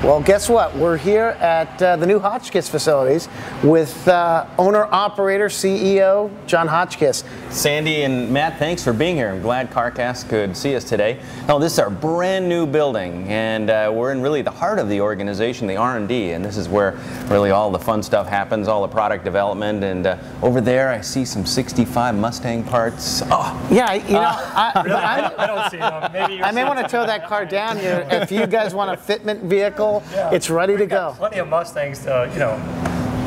Well, guess what? We're here at the new Hotchkis facilities with owner-operator, CEO, John Hotchkis. Sandy and Matt, thanks for being here. I'm glad CarCast could see us today. Now, this is our brand new building, and we're in really the heart of the organization, the R&D, and this is where really all the fun stuff happens, all the product development. And over there, I see some 65 Mustang parts. Oh, yeah, you know, I don't see them. Maybe I may want to tow that car down here. If you guys want a fitment vehicle, yeah, it's ready to go. Plenty of Mustangs to, you know,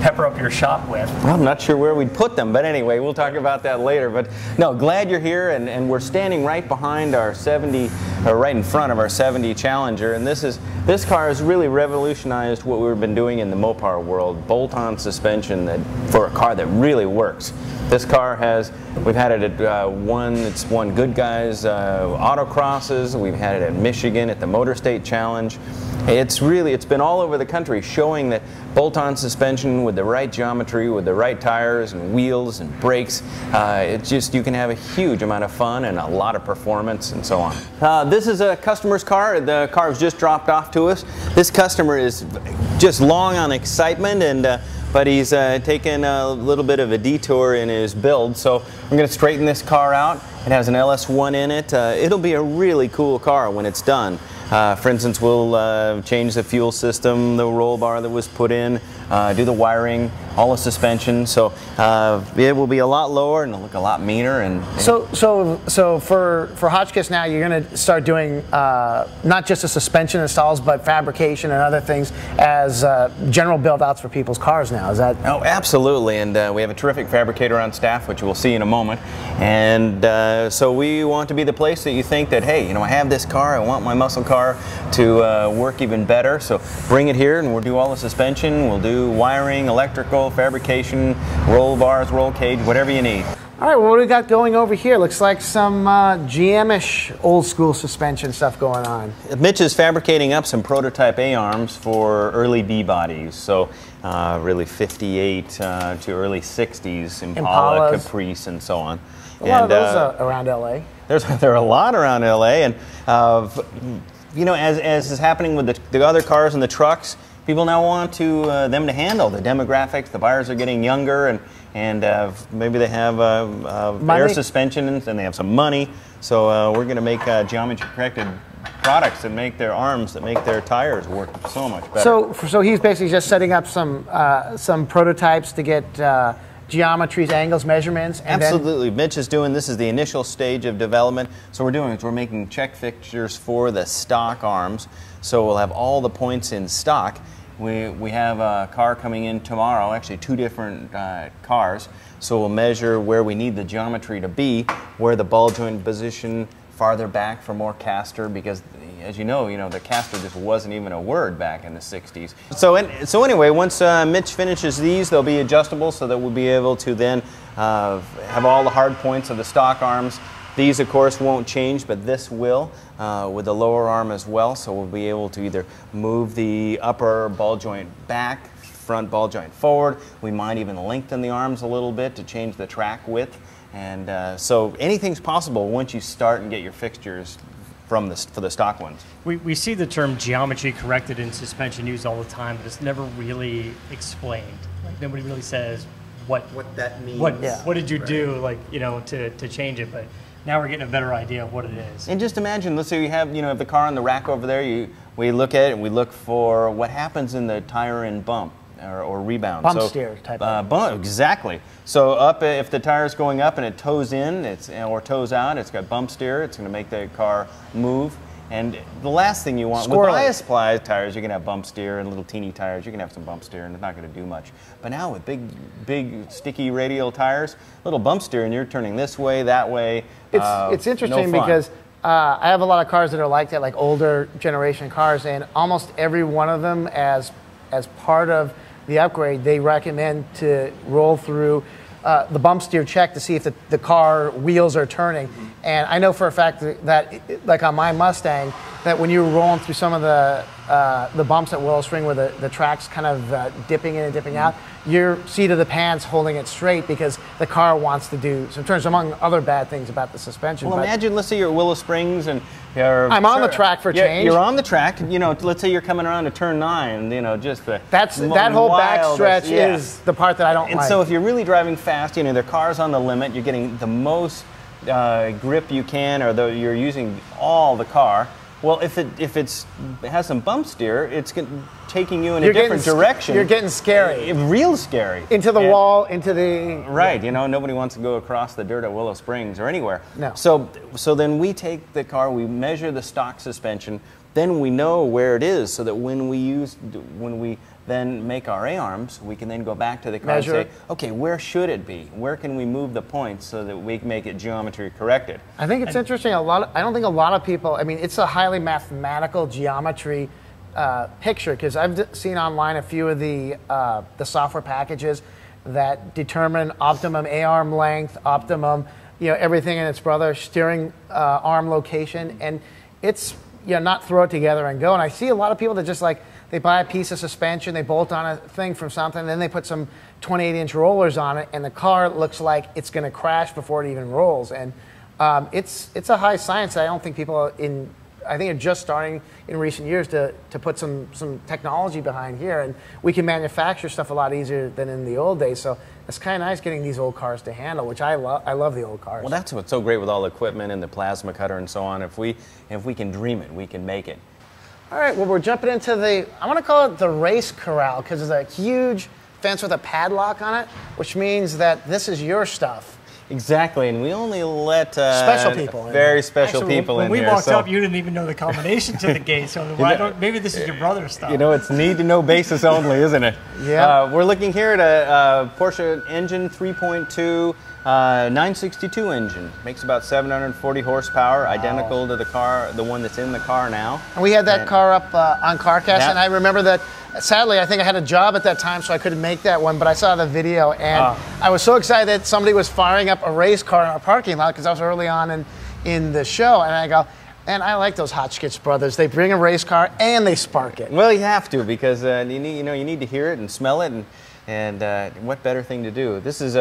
pepper up your shop with. Well, I'm not sure where we'd put them, but anyway, we'll talk about that later. But no, glad you're here, and we're standing right behind our 70, or right in front of our 70 Challenger, and this car has really revolutionized what we've been doing in the Mopar world, bolt-on suspension for a car that really works. This car we've had it at it's won Good Guys autocrosses. We've had it at Michigan at the Motor State Challenge. It's been all over the country showing that bolt-on suspension with the right geometry, with the right tires and wheels and brakes, you can have a huge amount of fun and a lot of performance and so on. This is a customer's car. The car was just dropped off to us. This customer is just long on excitement, but he's taken a little bit of a detour in his build, so we're going to straighten this car out. It has an LS1 in it. It'll be a really cool car when it's done. For instance, we'll change the fuel system, the roll bar that was put in, do the wiring, all the suspension. So it will be a lot lower and it'll look a lot meaner. So for Hotchkis now, you're going to start doing not just the suspension installs, but fabrication and other things as general build-outs for people's cars now. Is that? Oh, absolutely. And we have a terrific fabricator on staff, which we'll see in a moment. And so we want to be the place that you think that, hey, you know, I have this car, I want my muscle car to work even better, so bring it here and we'll do all the suspension, we'll do wiring, electrical, fabrication, roll bars, roll cage, whatever you need. All right, well, what do we got going over here? Looks like some GM-ish old school suspension stuff going on. Mitch is fabricating up some prototype A-arms for early B-bodies, so really 58 to early 60s, Impala, Impalas. Caprice, and so on. A lot of those around LA. There are a lot around LA, and you know, as is happening with the other cars and the trucks, people now want them to handle the demographics. The buyers are getting younger, and maybe they have air suspension and they have some money. So we're going to make geometry-corrected products that make their arms, that make their tires work so much better. So he's basically just setting up some prototypes to get geometries, angles, measurements. And absolutely. Mitch is doing, this is the initial stage of development. So we're making check fixtures for the stock arms. So we'll have all the points in stock. We have a car coming in tomorrow, actually two different cars. So we'll measure where we need the geometry to be, where the ball joint position farther back for more caster, because as you know, the caster just wasn't even a word back in the 60s. So anyway, once Mitch finishes these, they'll be adjustable so that we'll be able to then have all the hard points of the stock arms. These, of course, won't change, but this will with the lower arm as well. So we'll be able to either move the upper ball joint back, front ball joint forward. We might even lengthen the arms a little bit to change the track width. And so anything's possible once you start and get your fixtures for the stock ones. We see the term geometry corrected in suspension used all the time, but it's never really explained. Like, nobody really says what that means. What did you do, like, you know, to change it? But now we're getting a better idea of what it is. And just imagine, let's say you have, have the car on the rack over there. We look at it and we look for what happens in the tire and bump. Or rebound. Bump steer type of exactly. So if the tire's going up and it toes in, or toes out, it's got bump steer. It's going to make the car move. And the last thing you want, with bias ply tires, you can have bump steer, and little teeny tires, you can have some bump steer, and it's not going to do much. But now with big sticky radial tires, little bump steer, and you're turning this way, that way. It's interesting because I have a lot of cars that are like that, like older generation cars, and almost every one of them, as part of the upgrade, they recommend to roll through the bump steer check to see if the car wheels are turning. And I know for a fact that like on my Mustang, that when you're rolling through some of the bumps at Willow Spring where the track's kind of dipping in and dipping out, your seat of the pants holding it straight because the car wants to do some turns, among other bad things about the suspension. Well, imagine, let's say you're at Willow Springs and I'm on the track for change. You're on the track, let's say you're coming around to turn 9, just that whole back stretch is the part that I don't like. And so if you're really driving fast, the car's on the limit, you're getting the most grip you can, or you're using all the car. Well, if it has some bump steer, it's taking you in a different direction. You're getting scary. Real scary. Into the wall, into the... Right, nobody wants to go across the dirt at Willow Springs or anywhere. No. So then we take the car, we measure the stock suspension, then we know where it is, so that when we then make our A-arms, we can then go back to the car and say, okay, where should it be? Where can we move the points so that we can make it geometry corrected? I think it's interesting. I don't think a lot of people, it's a highly mathematical geometry picture, because I've seen online a few of the software packages that determine optimum A-arm length, optimum, everything in its brother, steering arm location, and it's, not throw it together and go. And I see a lot of people that just they buy a piece of suspension, they bolt on a thing from something, then they put some 28-inch rollers on it, and the car looks like it's going to crash before it even rolls. And it's a high science that I don't think people I think are just starting in recent years to put some technology behind here, and we can manufacture stuff a lot easier than in the old days. So it's kind of nice getting these old cars to handle, which I love. I love the old cars. Well, that's what's so great with all the equipment and the plasma cutter and so on. If we can dream it, we can make it. All right, well, we're jumping into I want to call it the race corral, because there's a huge fence with a padlock on it, which means that this is your stuff. Exactly, and we only let special people in very special people in here. When we walked up, you didn't even know the combination to the gate, so maybe this is your brother's stuff. It's need-to-know basis only, isn't it? Yeah. We're looking here at a Porsche engine, 3.2, 962 engine. Makes about 740 horsepower, identical to the one that's in the car now. And we had that car up on CarCast, and I remember that. Sadly, I think I had a job at that time, so I couldn't make that one, but I saw the video, and I was so excited that somebody was firing up a race car in our parking lot, because I was early on in the show, and I go, and I like those Hotchkis brothers. They bring a race car, and they spark it. Well, you have to, because you need to hear it and smell it, and what better thing to do? This is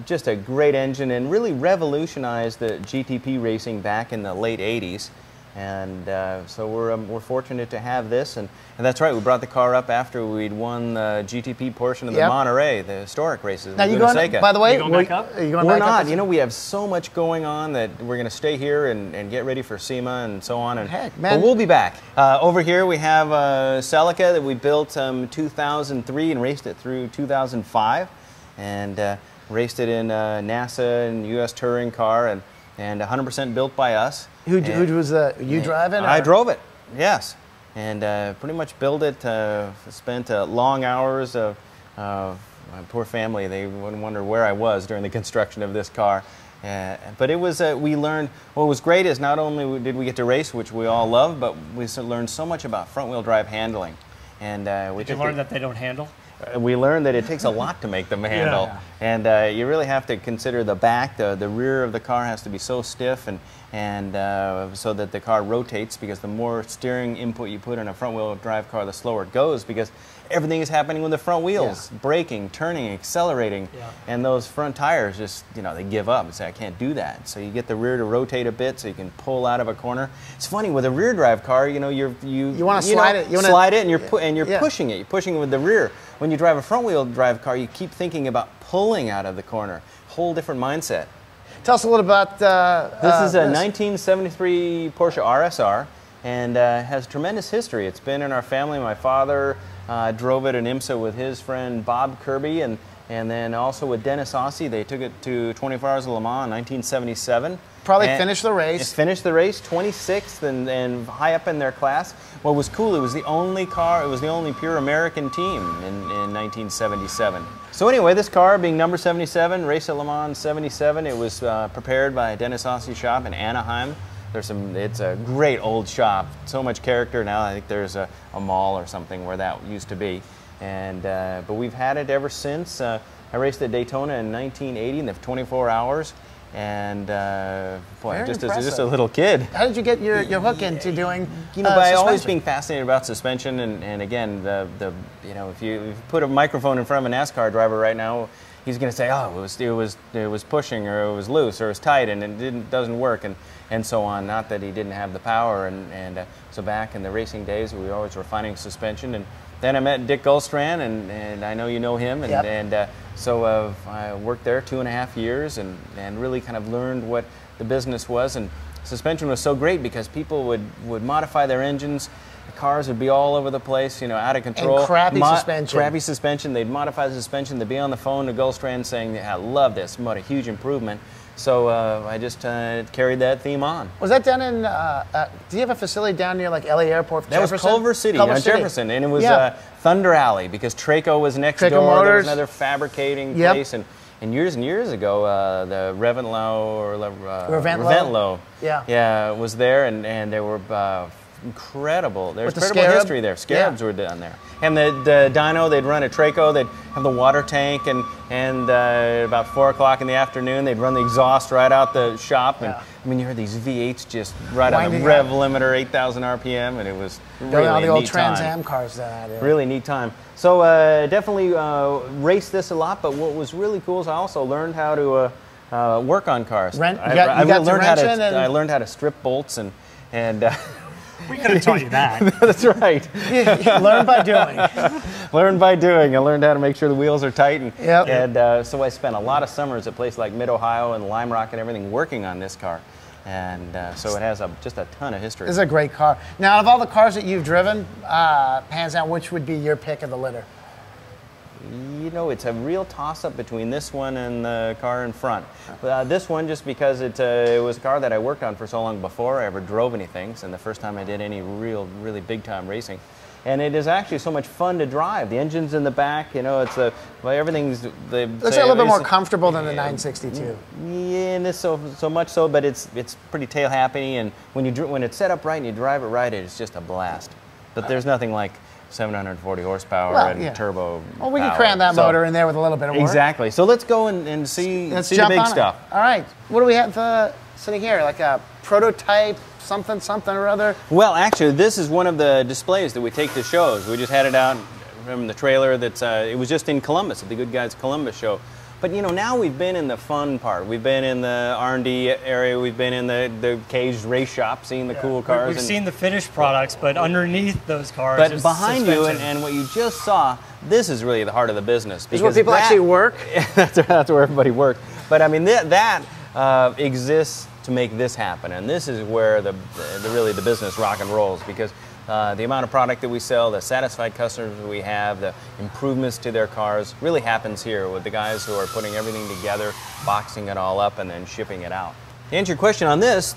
just a great engine, and really revolutionized the GTP racing back in the late 80s. And so we're fortunate to have this, and that's right. We brought the car up after we'd won the GTP portion of the Monterey, the historic races. Now you going? By the way, going back up? Are you going we're back not. up? We have so much going on that we're going to stay here and get ready for SEMA and so on. And heck, man. But we'll be back. Over here we have Celica that we built 2003 and raced it through 2005, and raced it in NASA and U.S. touring car, and 100% built by us. Who was you driving? I drove it, yes. And pretty much built it, spent long hours of my poor family. They wouldn't wonder where I was during the construction of this car. But it was, we learned, what was great is not only did we get to race, which we all love, but we learned so much about front-wheel drive handling. And did you learn that they don't handle? We learned that it takes a lot to make them handle. Yeah. And you really have to consider the back, the rear of the car has to be so stiff, and so that the car rotates, because the more steering input you put in a front-wheel drive car, the slower it goes, because everything is happening with the front wheels, braking, turning, accelerating, and those front tires just, they give up and say, I can't do that. So you get the rear to rotate a bit so you can pull out of a corner. It's funny, with a rear drive car, you want to slide it. You slide it, and you're pushing it. You're pushing it with the rear. When you drive a front-wheel drive car, you keep thinking about pulling out of the corner. Whole different mindset. Tell us a little about this is a 1973 Porsche RSR, and has tremendous history. It's been in our family. My father drove it in IMSA with his friend Bob Kirby, and then also with Dennis Ossie. They took it to 24 Hours of Le Mans in 1977. Probably finished the race. Finished the race, 26th and high up in their class. What was cool, it was the only car, it was the only pure American team in 1977. So anyway, this car being number 77, race at Le Mans 77, it was prepared by Dennis Ossie's shop in Anaheim. It's a great old shop, so much character now. I think there's a mall or something where that used to be. And but we've had it ever since. I raced at Daytona in 1980 in the 24 hours. And boy, just impressive. as a little kid. How did you get your hook into doing? By always suspension? being fascinated about suspension, and again, if you put a microphone in front of a NASCAR driver right now, he's going to say, oh, it was pushing, or it was loose, or it was tight, and it doesn't work, and so on. Not that he didn't have the power, and so back in the racing days, we always were refining suspension, and then I met Dick Gullstrand, and I know you know him, and so I worked there 2.5 years, and really kind of learned what the business was. And suspension was so great because people would modify their engines. The cars would be all over the place, out of control. And crappy suspension. Crappy suspension. They'd modify the suspension. They'd be on the phone to Gullstrand saying, I love this, what a huge improvement. So I just carried that theme on. Was that done in, do you have a facility down near like LA Airport? That was Culver City, Jefferson, and it was Thunder Alley, because Traco was next door. Motors. There was another fabricating place, and years ago, the Reventlow was there, and there were incredible. There's incredible history there. Scarabs were down there. And the dyno, they'd run a Traco, they'd have the water tank, and about 4 o'clock in the afternoon, they'd run the exhaust right out the shop. And I mean, you heard these V8s just right on the rev limiter, 8,000 RPM, and it was really all the old neat Trans time. Am cars that I did. Really neat time. So definitely raced this a lot, but what was really cool is I also learned how to work on cars. I learned how to strip bolts and we could have taught you that. That's right. Learn by doing. Learn by doing. I learned how to make sure the wheels are tight. And so I spent a lot of summers at places like Mid-Ohio and Lime Rock and everything working on this car. And so it has just a ton of history. This is a great car. Now, out of all the cars that you've driven, hands down, which would be your pick of the litter? It's a real toss-up between this one and the car in front. This one, just because it was a car that I worked on for so long before I ever drove anything, and the first time I did any really big-time racing. And it is actually so much fun to drive. The engine's in the back, everything's... Looks like a little bit more comfortable than the 962. Yeah, and this so much so, but it's pretty tail-happy, and when it's set up right and you drive it right, it's just a blast. But there's nothing like 740 horsepower and turbo Well, we can cram that motor in there with a little bit of work. Exactly. So let's go and see the big stuff. All right. What do we have sitting here? Like a prototype something or other? Well, actually, this is one of the displays that we take to shows. We just had it out from the trailer. It was just in Columbus at the Good Guys Columbus show. But now we've been in the fun part. We've been in the R&D area. We've been in the caged race shop, seeing the cool cars. We've seen the finished products, but underneath those cars, but behind you and what you just saw, this is really the heart of the business. This is where people actually work. That's where everybody works. But I mean, that exists to make this happen, and this is where really the business rock and rolls, because the amount of product that we sell, the satisfied customers we have, the improvements to their cars really happens here with the guys who are putting everything together, boxing it all up, and then shipping it out. To answer your question on this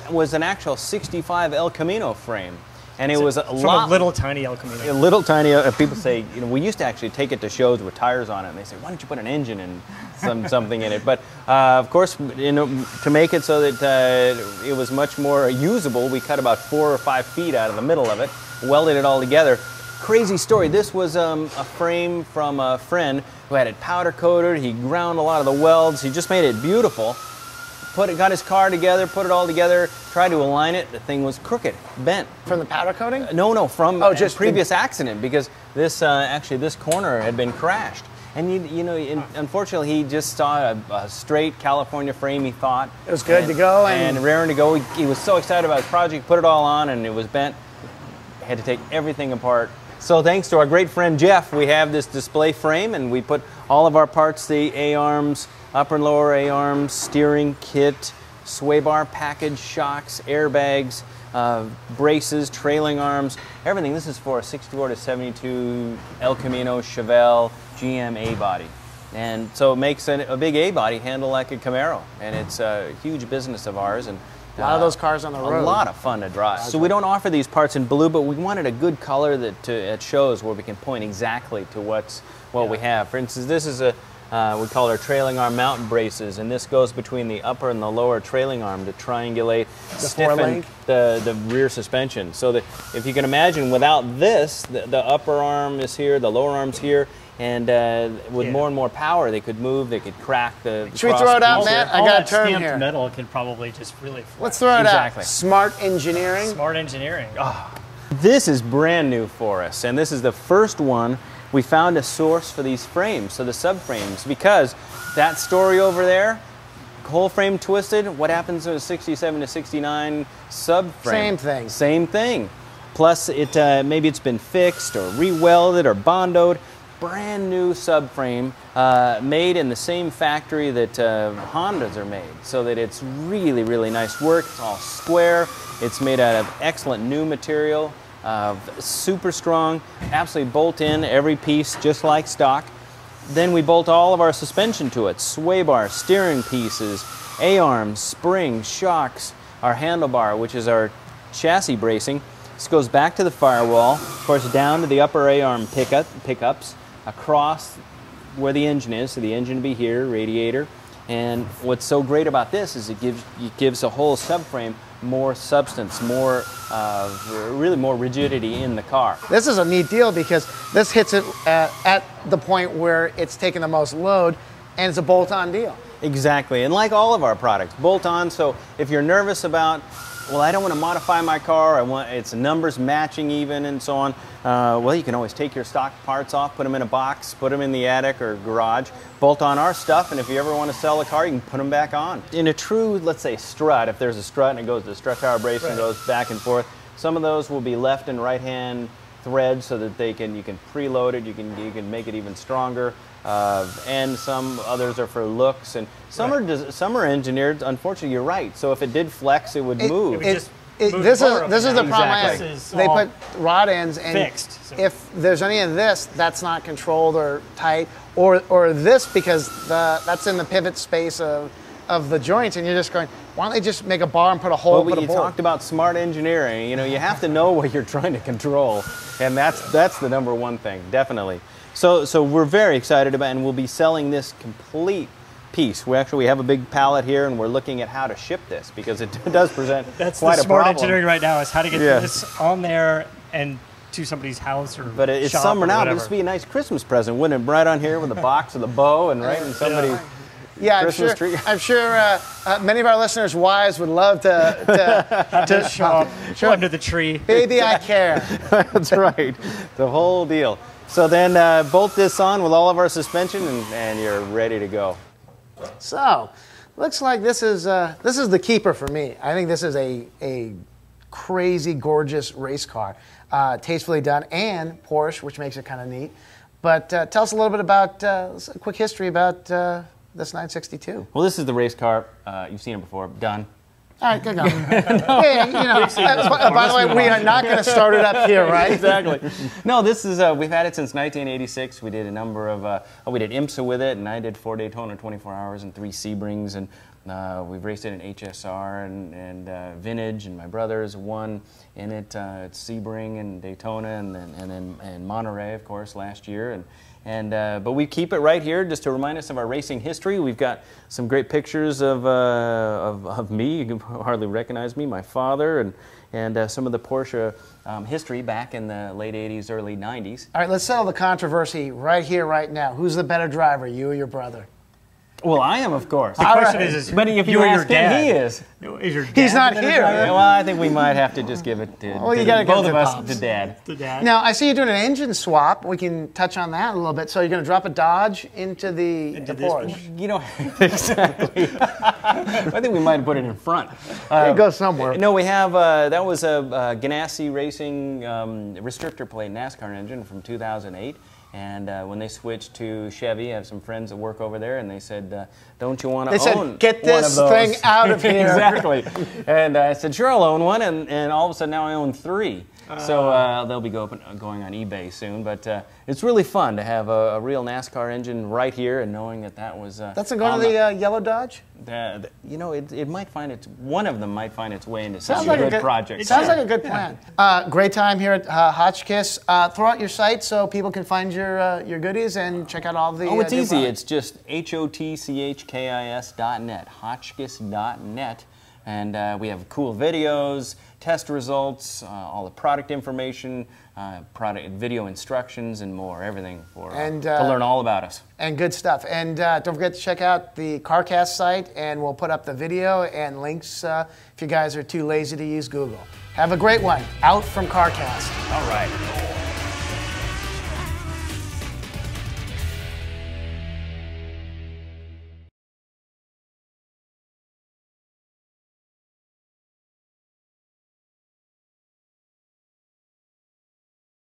was an actual 65 El Camino frame. And it was a little tiny El Camino. A little tiny. People say, we used to actually take it to shows with tires on it, and they say, why don't you put an engine and something in it? But of course, to make it so that it was much more usable, we cut about 4 or 5 feet out of the middle of it, welded it all together. Crazy story. This was a frame from a friend who had it powder coated. He ground a lot of the welds. He just made it beautiful. Got his car together, put it all together, tried to align it. The thing was crooked, bent. From the powder coating? No, from just previous accident, because this corner had been crashed. And unfortunately, he just saw a straight California frame. He thought it was good to go and raring to go. He was so excited about his project, put it all on, and it was bent. Had to take everything apart. So thanks to our great friend Jeff, we have this display frame, and we put all of our parts, the A-arms, upper and lower A-arms, steering kit, sway bar package, shocks, airbags, braces, trailing arms, everything. This is for a 64 to 72 El Camino Chevelle GM A-body. And so it makes a big A-body handle like a Camaro. And it's a huge business of ours. And a lot of those cars on the road. A lot of fun to drive. So we don't offer these parts in blue, but we wanted a good color at shows where we can point exactly to what we have. For instance, this is we call it our trailing arm mountain braces, and this goes between the upper and the lower trailing arm to triangulate, stiffen the rear suspension. So that if you can imagine, without this, the upper arm is here, the lower arm's here. and with more and more power, they could move, they could crack the Should we throw it out, Matt? I got a term stamped here. Metal can probably just really fly. Let's throw it Exactly. out. Smart engineering. Smart engineering. Oh. This is brand new for us, and this is the first one we found a source for these frames, so the subframes, because that story over there, whole frame twisted, what happens to a 67 to 69 subframe? Same thing. Same thing. Plus, maybe it's been fixed or re-welded or bondoed. Brand new subframe made in the same factory that Hondas are made, so that it's really, really nice work. It's all square. It's made out of excellent new material, super strong, absolutely bolt in every piece just like stock. Then we bolt all of our suspension to it, sway bar, steering pieces, A-arms, springs, shocks, our handlebar, which is our chassis bracing. This goes back to the firewall, of course down to the upper A-arm pickups, across where the engine is, so the engine will be here, radiator. And what's so great about this is it gives a whole subframe more substance, really more rigidity in the car. This is a neat deal because this hits it at the point where it's taking the most load, and it's a bolt-on deal. Exactly, and like all of our products, bolt-on. So if you're nervous about, well, I don't want to modify my car, I want its numbers matching even and so on, well, you can always take your stock parts off, put them in a box, put them in the attic or garage, bolt on our stuff, and if you ever want to sell a car, you can put them back on. In a true, let's say, strut, if there's a strut and it goes, the strut tower bracing goes back and forth, some of those will be left and right-hand threads so that you can preload it, you can make it even stronger. And some others are for looks, and some are engineered. Unfortunately, you're right. So if it did flex, it would move. This is the problem I have. They put rod ends, and fixed. So. If there's any of this that's not controlled or tight, or this because that's in the pivot space of the joints, and you're just going, why don't they just make a bar and put a hole? Well, you talked about smart engineering. You know, you have to know what you're trying to control, and that's the number one thing, definitely. So we're very excited about, and we'll be selling this complete piece. We have a big pallet here, and we're looking at how to ship this because it does present quite a problem. That's the smart engineering right now, is how to get this on there and to somebody's house or But it's shop summer now. whatever. This would be a nice Christmas present, wouldn't it? Right on here with a box with a bow and right in somebody's Christmas tree. I'm sure many of our listeners' wives would love to show under the tree. Baby, I care. That's right. The whole deal. So then bolt this on with all of our suspension, and you're ready to go. So, looks like this is the keeper for me. I think this is a crazy, gorgeous race car, tastefully done, and Porsche, which makes it kind of neat. But tell us a little bit about a quick history about this 962. Well, this is the race car. You've seen it before. Done. All right, good going. Hey, by the way, we are not going to start it up here, right? Exactly. No, this is, we've had it since 1986. We did a number of, we did IMSA with it, and I did 4 Daytona 24 hours and 3 Sebrings, and we've raced it in HSR and Vintage, and my brothers won in it at Sebring and Daytona, and then Monterey, of course, last year. But we keep it right here just to remind us of our racing history. We've got some great pictures of me. You can hardly recognize me, my father, and some of the Porsche history back in the late 80s, early 90s. All right, let's settle the controversy right here, right now. Who's the better driver, you or your brother? Well, I am, of course. The question is, but if you ask him, he is. Is your dad He's not here. Well, I think we might have to just give it to, both of us to Dad. The dad. Now, I see you doing an engine swap. We can touch on that a little bit. So you're going to drop a Dodge into the Porsche. You know, exactly. I think we might have put it in front. It goes somewhere. No, we have, that was a Ganassi Racing restrictor plate NASCAR engine from 2008. And when they switched to Chevy, I have some friends that work over there, and they said, don't you want to own one of those? They said, get this thing out of here. Exactly. And I said, sure, I'll own one. And all of a sudden, now I own 3. So they'll be going on eBay soon. But it's really fun to have a real NASCAR engine right here, and knowing that was... That's going to the yellow Dodge? You know, it might find one of them might find its way into such a good project. Sounds like a good plan. Great time here at Hotchkis. Throw out your site so people can find your goodies and check out all the... Oh, it's easy. It's just HOTCHKIS.net, Hotchkis.net. And we have cool videos, test results, all the product information, product video instructions, and more. Everything for to learn all about us. And good stuff. And don't forget to check out the CarCast site, and we'll put up the video and links if you guys are too lazy to use Google. Have a great one. Out from CarCast. All right.